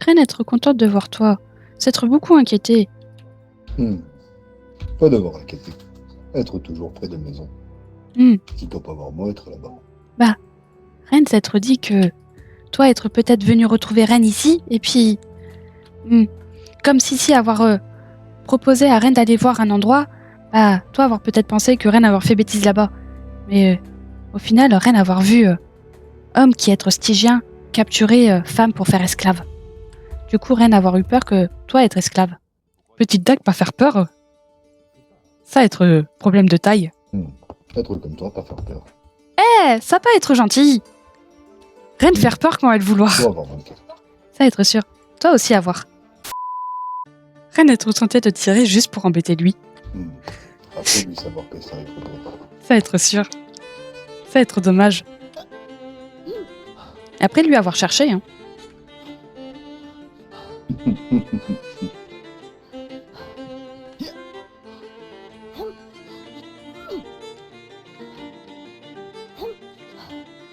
Reine être contente de voir toi. S'être beaucoup inquiétée. Hmm. Pas devoir inquiéter. Être toujours près de la maison. Hmm. Quitte à pas voir moi être là-bas. Bah, Reine s'être dit que toi être peut-être venu retrouver Reine ici, et puis... comme Sissi avoir proposé à Reine d'aller voir un endroit, bah, toi avoir peut-être pensé que Reine avoir fait bêtise là-bas. Mais au final, Reine avoir vu homme qui être stygien capturer femme pour faire esclave. Du coup, Reine avoir eu peur que toi être esclave. Petite dague, pas faire peur. Ça être problème de taille. Être comme toi, pas faire peur. Ça pas être gentil. Reine faire peur quand elle vouloir. Toi avoir 24. Ça être sûr. Toi aussi avoir. Reine être tenté de tirer juste pour embêter lui. Après lui savoir que ça arrive pas. Ça être sûr. Ça être dommage. Après lui avoir cherché, hein.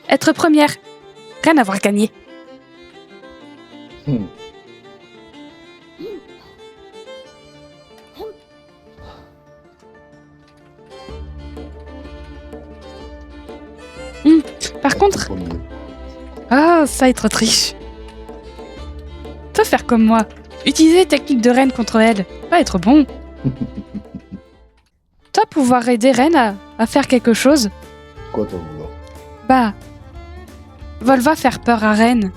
Être première. Reine avoir gagné. Par contre... Premier. Ah, ça être triche. Toi faire comme moi. Utiliser technique de Reine contre elle. Pas être bon. Toi pouvoir aider Reine à faire quelque chose. Quoi t'en vouloir? Bah... Volva faire peur à Reine.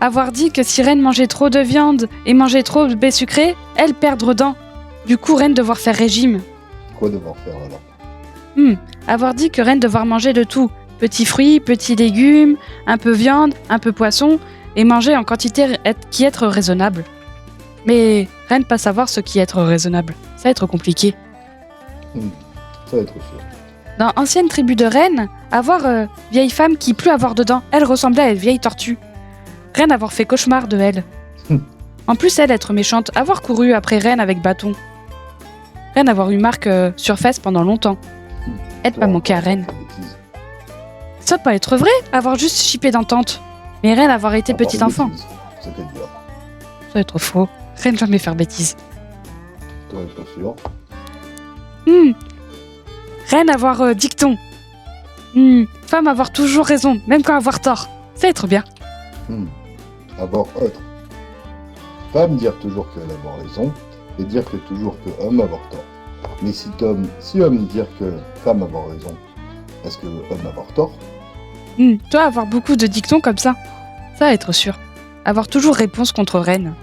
Avoir dit que si Reine mangeait trop de viande et mangeait trop de baies sucrées, elle perdre dents. Du coup, Reine devoir faire régime. Quoi devoir faire alors? Avoir dit que Reine devoir manger de tout. Petits fruits, petits légumes, un peu viande, un peu poisson, et manger en quantité qui être raisonnable. Mais Reine pas savoir ce qui être raisonnable. Ça être compliqué. Ça va être sûr. Dans ancienne tribu de Reine, avoir vieille femme qui plus avoir dedans, elle ressemblait à une vieille tortue. Reine avoir fait cauchemar de elle. En plus, elle être méchante, avoir couru après Reine avec bâton. Reine avoir eu marque sur fesse pendant longtemps. Elle pas manqué à Reine. Ça pas être vrai, avoir juste chippé d'entente. Mais Reine avoir été petit enfant. C'est qu'elle dit. Ça être faux. Reine jamais faire bêtise. Toi, pas sûr. Reine avoir dicton. Femme avoir toujours raison, même quand avoir tort. Ça être bien. Avoir autre. Femme dire toujours qu'elle a avoir raison, et dire que toujours que homme avoir tort. Mais si homme dire que femme avoir raison, est-ce que homme avoir tort? Toi avoir beaucoup de dictons comme ça. Ça être sûr. Avoir toujours réponse contre Reine.